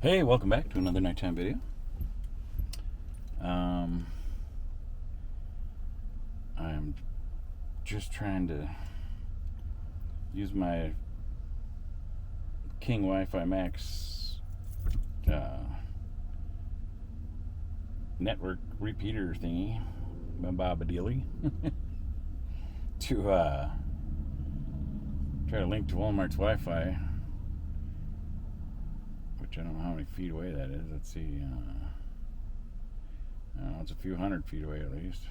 Hey, welcome back to another nighttime video. I'm just trying to use my King Wi-Fi Max network repeater thingy, Babadili, to try to link to Walmart's Wi-Fi, which I don't know how many feet away that is. Let's see. I don't know, it's a few hundred feet away at least.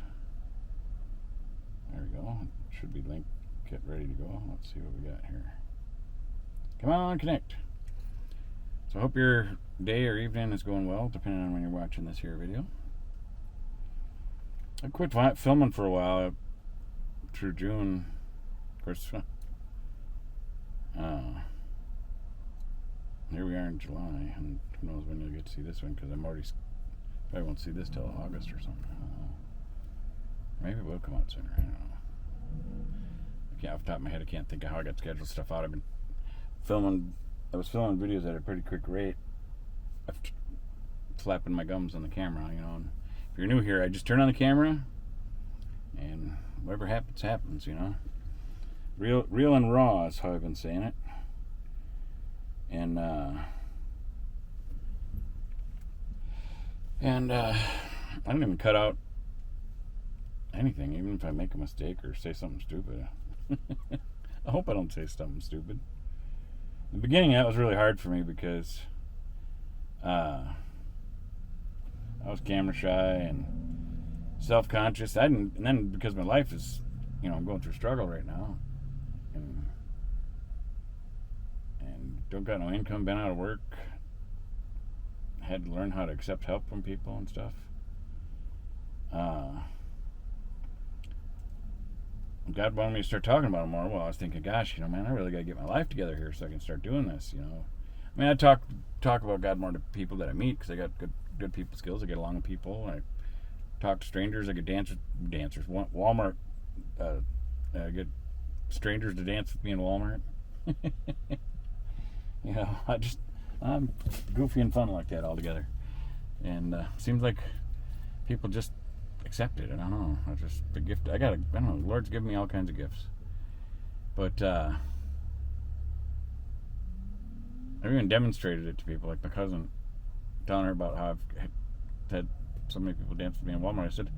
There we go. It should be linked. Get ready to go. Let's see what we got here. Come on, connect. So I hope your day or evening is going well, depending on when you're watching this here video. I quit filming for a while through June. Of course, here we are in July, and who knows when you'll get to see this one, because probably won't see this till August or something. I don't know. Maybe it will come out sooner. I don't know. Off the top of my head, I can't think of how I got scheduled stuff out. I was filming videos at a pretty quick rate. I'm flapping my gums on the camera, And if you're new here, I just turn on the camera, and whatever happens, happens, Real and raw is how I've been saying it. And I don't even cut out anything, even if I make a mistake or say something stupid. I hope I don't say something stupid. In the beginning, that was really hard for me because I was camera shy and self-conscious. And then because my life is, I'm going through struggle right now, and don't got no income, been out of work, had to learn how to accept help from people and stuff. God wanted me to start talking about it more. Well, I was thinking, gosh, man, I really got to get my life together here so I can start doing this, I mean, I talk about God more to people that I meet because I got good people skills. I get along with people. I talk to strangers. I get dancers. Walmart. I get strangers to dance with me in Walmart. I'm goofy and fun like that altogether. And seems like people just accept it. I don't know. I just the gift. I don't know. The Lord's given me all kinds of gifts. But I even demonstrated it to people, like my cousin, telling her about how I've had so many people dance with me in Walmart. I said,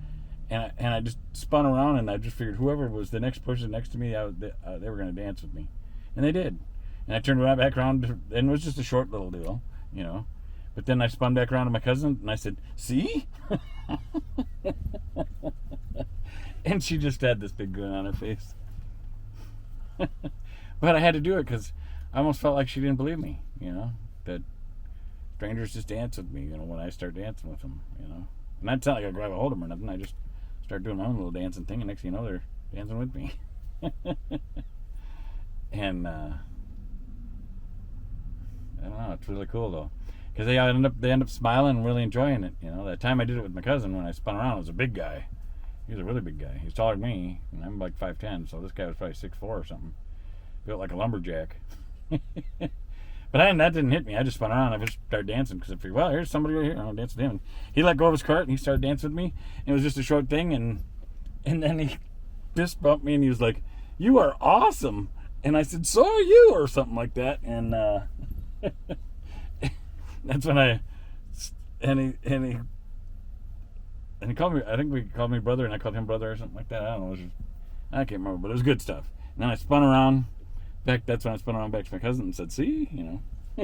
and I just spun around, and I just figured whoever was the next person next to me, they were going to dance with me, and they did. And I turned right back around, and it was just a short little deal, But then I spun back around to my cousin, and I said, "See?" And she just had this big grin on her face. But I had to do it because I almost felt like she didn't believe me, that strangers just dance with me, when I start dancing with them, And that's not like I grab a hold of them or nothing. I just start doing my own little dancing thing, and next thing you know, they're dancing with me. And I don't know, it's really cool though, because they end up smiling and really enjoying it. That time I did it with my cousin, when I spun around, it was a big guy. He was a really big guy. He's taller than me, and I'm like 5'10", so this guy was probably 6'4" or something. Built like a lumberjack. But that didn't hit me. I just spun around. I just started dancing because I figured, well, here's somebody right here. I'll dance with him. And he let go of his cart and he started dancing with me. And it was just a short thing, and then he fist bumped me and he was like, "You are awesome." And I said, "So are you," or something like that. And that's when he called me. I think he called me brother, and I called him brother or something like that. I don't know. I can't remember, but it was good stuff. And then I spun around. That's when I spun around back to my cousin and said, "See," I don't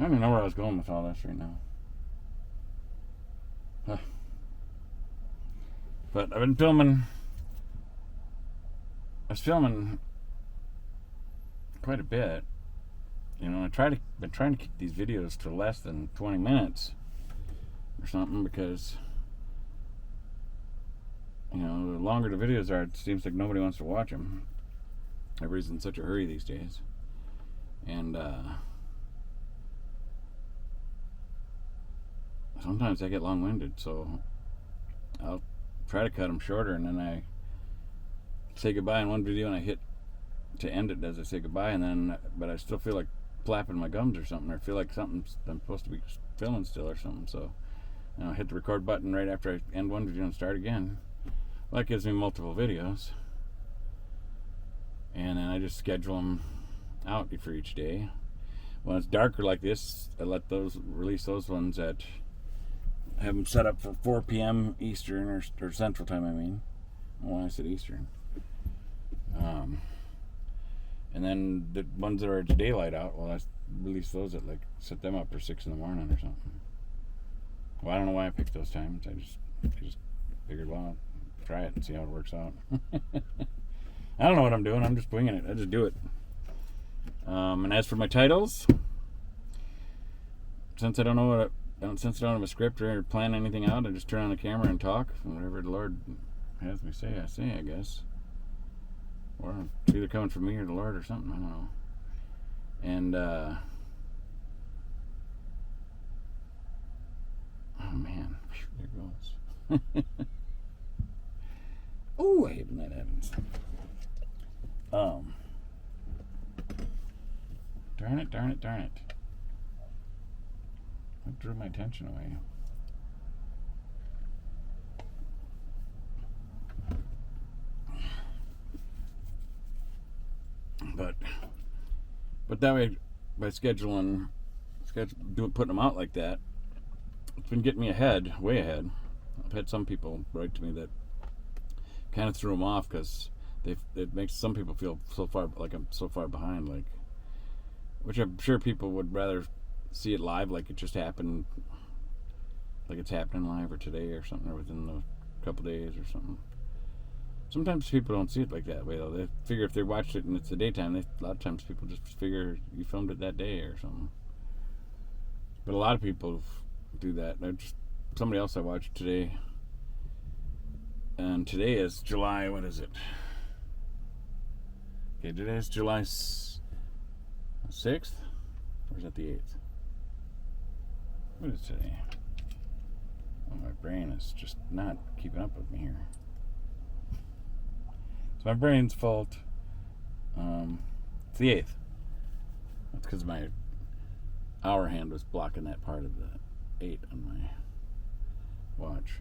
even know where I was going with all this right now. But I've been filming. I was filming quite a bit. Been trying to keep these videos to less than 20 minutes or something, because the longer the videos are, it seems like nobody wants to watch them. Everybody's in such a hurry these days, and sometimes I get long-winded, so I'll try to cut them shorter, and then I say goodbye in one video and I hit to end it as I say goodbye, and then but I still feel like flapping my gums or something, or feel like I'm supposed to be filming still or something. So hit the record button right after I end one video and start again. Well, that gives me multiple videos, and then I just schedule them out for each day. When it's darker like this, I let those release those ones at, have them set up for 4 p.m. Eastern or Central Time. I mean, when I said Eastern. And then the ones that are daylight out, well, I release those at set them up for 6 in the morning or something. Well, I don't know why I picked those times. I just figured, well, I'll try it and see how it works out. I don't know what I'm doing. I'm just winging it. I just do it. And as for my titles, since I don't have a script or plan anything out, I just turn on the camera and talk. And whatever the Lord has me say, I say, I guess. Or it's either coming from me or the Lord or something. I don't know. And oh man, there goes. Oh, I hate when that happens. Darn it. That drew my attention away. But that way, by putting them out like that, it's been getting me way ahead. I've had some people write to me that kind of threw them off because it makes some people feel so far like I'm so far behind, which I'm sure people would rather see it live, like it just happened, like it's happening live or today or something, or within a couple days or something. Sometimes people don't see it like that way though. They figure if they watched it and it's the daytime, a lot of times people just figure you filmed it that day or something. But a lot of people do that. Somebody else I watched today, and today is July, what is it? Okay, today is July 6th, or is that the 8th? What is today? Oh, my brain is just not keeping up with me here. It's my brain's fault. It's the 8th. That's because my hour hand was blocking that part of the 8 on my watch.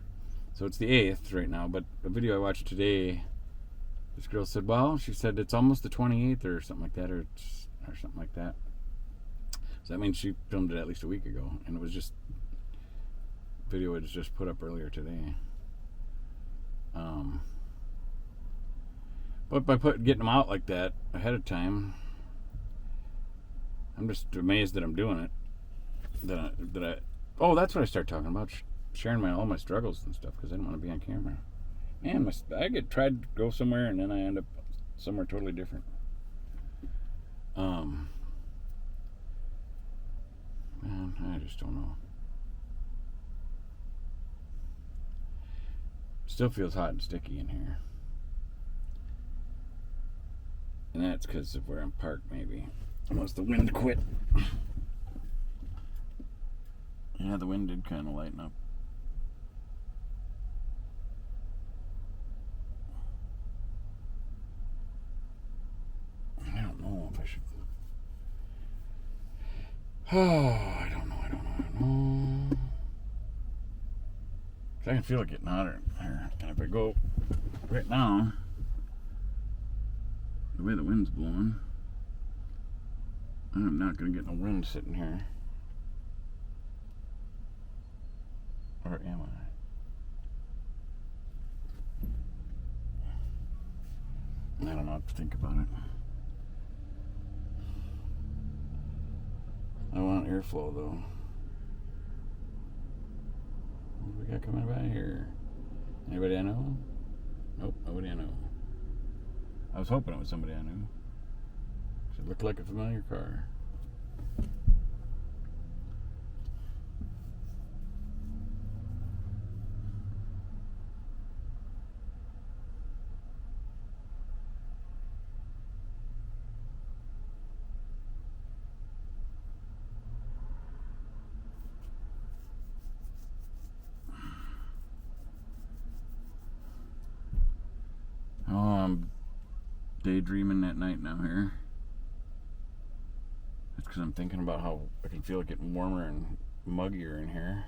So it's the 8th right now, but a video I watched today, this girl said, well, she said it's almost the 28th or something like that, or something like that. So that means she filmed it at least a week ago, and it was just video was just put up earlier today. But by getting them out like that ahead of time, I'm just amazed that I'm doing it. That's what I start talking about, sharing all my struggles and stuff, because I didn't want to be on camera. Man, I tried to go somewhere and then I end up somewhere totally different. Man, I just don't know. Still feels hot and sticky in here. And that's because of where I'm parked, maybe. Unless the wind quit. Yeah, the wind did kind of lighten up. I don't know if I should. Oh, I don't know. I can feel it getting hotter here. And if I go right now, the way the wind's blowing, I'm not going to get no wind sitting here. Or am I? I don't know what to think about it. I want airflow though. What do we got coming by here? Anybody I know? Nope, nobody I know. I was hoping it was somebody I knew. It looked like a familiar car. daydreaming at night now here. That's because I'm thinking about how I can feel it getting warmer and muggier in here.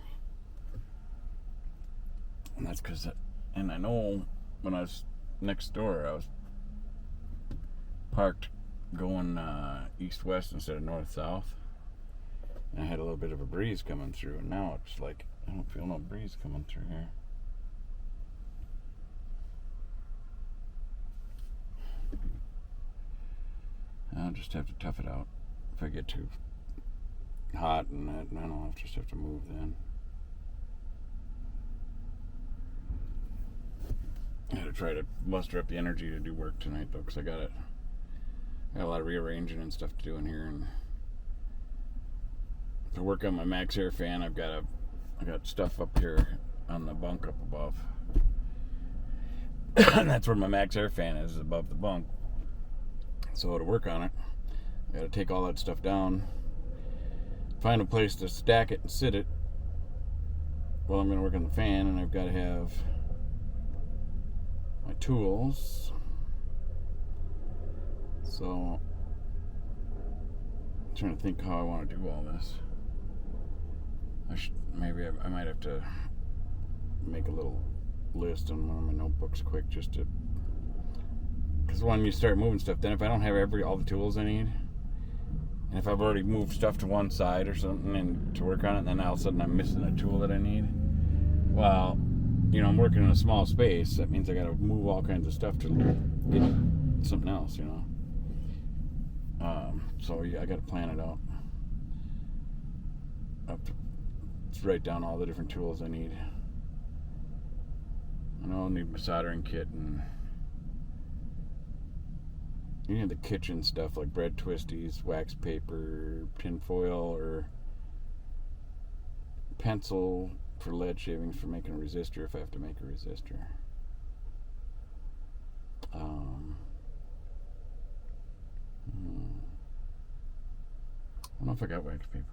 And that's because, and I know when I was next door, I was parked going east-west instead of north-south. And I had a little bit of a breeze coming through, and now it's like, I don't feel no breeze coming through here. I'll just have to tough it out. If I get too hot and that, then I'll just have to move then. I gotta try to muster up the energy to do work tonight though, because I got a lot of rearranging and stuff to do in here, and to work on my MaxxAir fan, I got stuff up here on the bunk up above. And that's where my MaxxAir fan is above the bunk. So to work on it, I gotta take all that stuff down, find a place to stack it and sit it while I'm gonna work on the fan, and I've got to have my tools. So I'm trying to think how I want to do all this. I might have to make a little list on one of my notebooks quick, just to, because when you start moving stuff, then if I don't have all the tools I need, and if I've already moved stuff to one side or something and to work on it, then all of a sudden I'm missing a tool that I need. Well, you know, I'm working in a small space. That means I got to move all kinds of stuff to get something else, you know. So yeah, I got to plan it out. I have to write down all the different tools I need. I know I'll need my soldering kit and any of the kitchen stuff like bread twisties, wax paper, tin foil, or pencil for lead shavings for making a resistor if I have to make a resistor. I don't know if I got wax paper.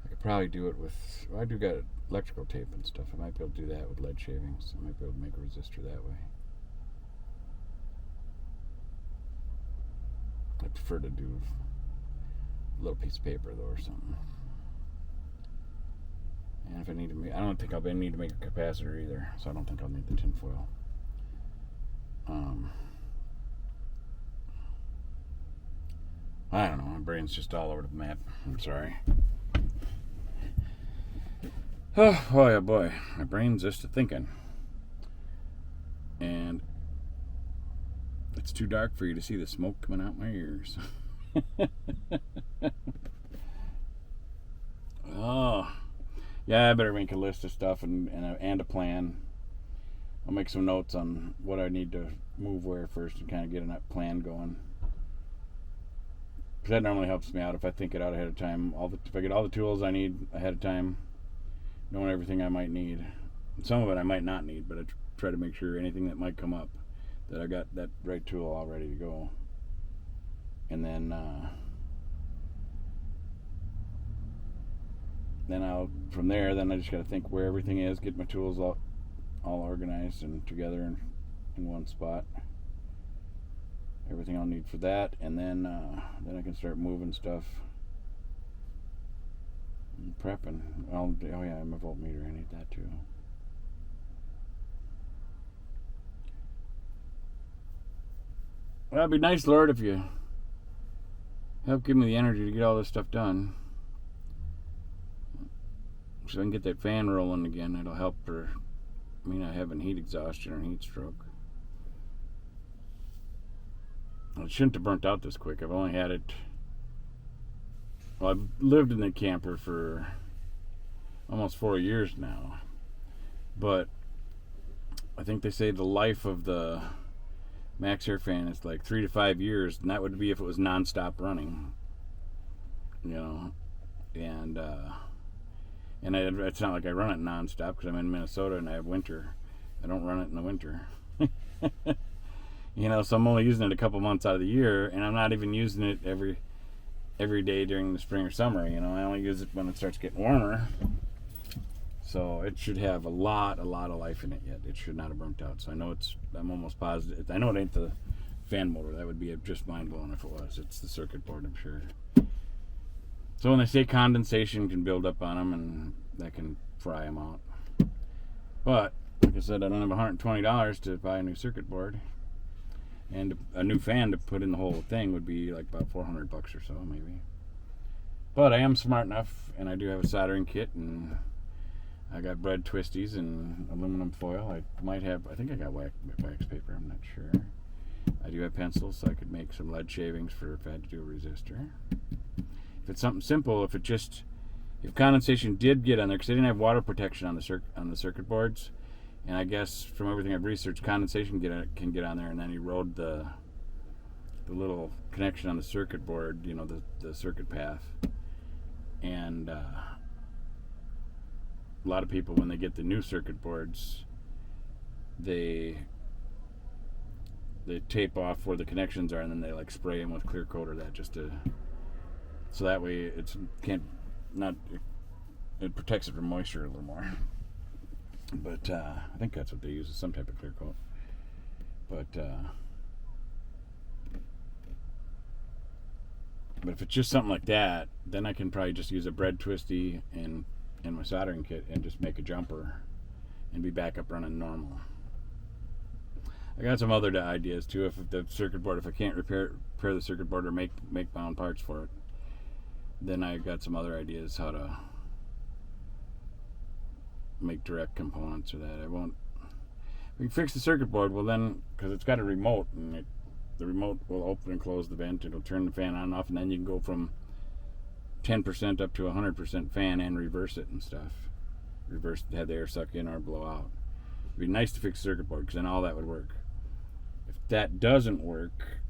I could probably do it with, I do got electrical tape and stuff. I might be able to do that with lead shavings. I might be able to make a resistor that way. I prefer to do a little piece of paper though, or something. And if I need to make, I don't think I'll need to make a capacitor either, so I don't think I'll need the tin foil. I don't know, my brain's just all over the map. I'm sorry. Oh boy, oh boy, my brain's just thinking. And it's too dark for you to see the smoke coming out my ears. Oh, yeah, I better make a list of stuff and a plan. I'll make some notes on what I need to move where first and kind of get a plan going. Because that normally helps me out if I think it out ahead of time. If I get all the tools I need ahead of time, knowing everything I might need. And some of it I might not need, but I try to make sure anything that might come up, that I got that right tool all ready to go. And then from there, then I just got to think where everything is, get my tools all organized and together in one spot. Everything I'll need for that, and then I can start moving stuff and prepping. Oh yeah, my voltmeter, I need that too. Well, it'd be nice, Lord, if you help give me the energy to get all this stuff done, so I can get that fan rolling again. It'll help for me not having heat exhaustion or heat stroke. It shouldn't have burnt out this quick. I've only had it, well, I've lived in the camper for almost 4 years now, but I think they say the life of the MaxxAir fan is like 3 to 5 years, and that would be if it was non-stop running, you know. And it's not like I run it non-stop because I'm in Minnesota and I have winter. I don't run it in the winter. You know, so I'm only using it a couple months out of the year, and I'm not even using it every day during the spring or summer. You know, I only use it when it starts getting warmer. So it should have a lot of life in it yet. It should not have burnt out. So I know I'm almost positive. I know it ain't the fan motor. That would be just mind blowing if it was. It's the circuit board, I'm sure. So when they say condensation can build up on them, and that can fry them out. But like I said, I don't have $120 to buy a new circuit board, and a new fan to put in the whole thing would be like about $400 or so, maybe. But I am smart enough, and I do have a soldering kit, and I got bread twisties and aluminum foil. I think I got wax paper, I'm not sure. I do have pencils, so I could make some lead shavings for if I had to do a resistor. If it's something simple, if condensation did get on there, because they didn't have water protection on the circuit boards, and I guess from everything I've researched, condensation can get on there and then erode the little connection on the circuit board, the circuit path. And a lot of people, when they get the new circuit boards, they tape off where the connections are, and then they like spray them with clear coat or that, so that way it protects it from moisture a little more. But I think that's what they use, is some type of clear coat. But if it's just something like that, then I can probably just use a bread twisty and my soldering kit and just make a jumper and be back up running normal. I got some other ideas too. If I can't repair the circuit board or make my own parts for it, then I got some other ideas how to make direct components or that. We can fix the circuit board, well then, because it's got a remote, and the remote will open and close the vent. It'll turn the fan on and off, and then you can go from 10% up to 100% fan and reverse it and stuff. Have the air suck in or blow out. It'd be nice to fix the circuit board, because then all that would work. If that doesn't work,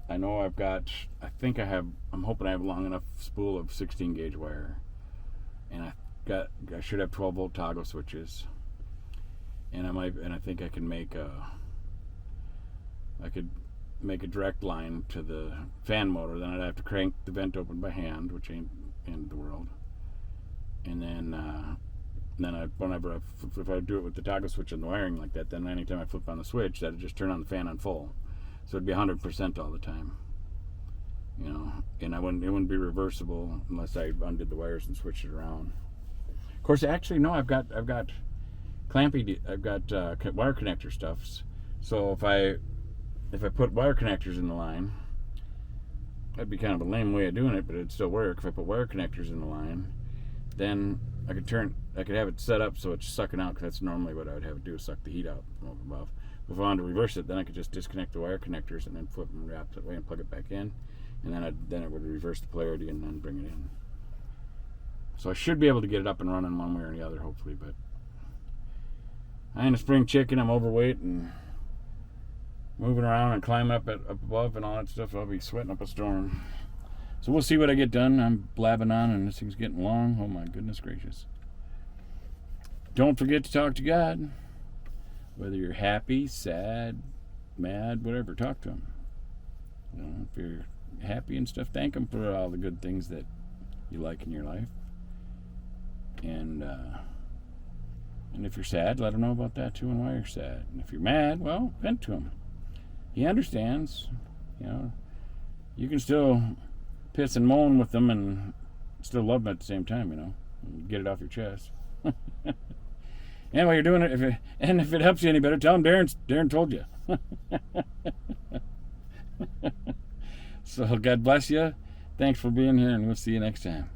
I'm hoping I have a long enough spool of 16 gauge wire, and I should have 12 volt toggle switches, and I think I can make a direct line to the fan motor. Then I'd have to crank the vent open by hand, which ain't the end of the world. And then if I do it with the toggle switch and the wiring like that, then anytime I flip on the switch, that'd just turn on the fan on full. So it'd be 100% all the time. And it wouldn't be reversible unless I undid the wires and switched it around. Of course, actually, no, I've got clampy, I've got wire connector stuffs. So if I put wire connectors in the line, that'd be kind of a lame way of doing it, but it'd still work. If I put wire connectors in the line, then I could have it set up so it's sucking out, because that's normally what I would have it do, is suck the heat out from up above. If I wanted to reverse it, then I could just disconnect the wire connectors and then flip them the opposite way and plug it back in, and then it would reverse the polarity and then bring it in. So I should be able to get it up and running one way or the other, hopefully. But I ain't a spring chicken. I'm overweight and moving around and climbing up above and all that stuff. I'll be sweating up a storm. So we'll see what I get done. I'm blabbing on, and this thing's getting long. Oh my goodness gracious. Don't forget to talk to God. Whether you're happy, sad, mad, whatever, talk to Him. If you're happy and stuff, thank Him for all the good things that you like in your life. And if you're sad, let Him know about that too and why you're sad. And if you're mad, well, vent to Him. He understands. You can still piss and moan with Him and still love Him at the same time. And get it off your chest. And while you're doing it, if it helps you any better, tell Him Darren told you. So God bless you. Thanks for being here, and we'll see you next time.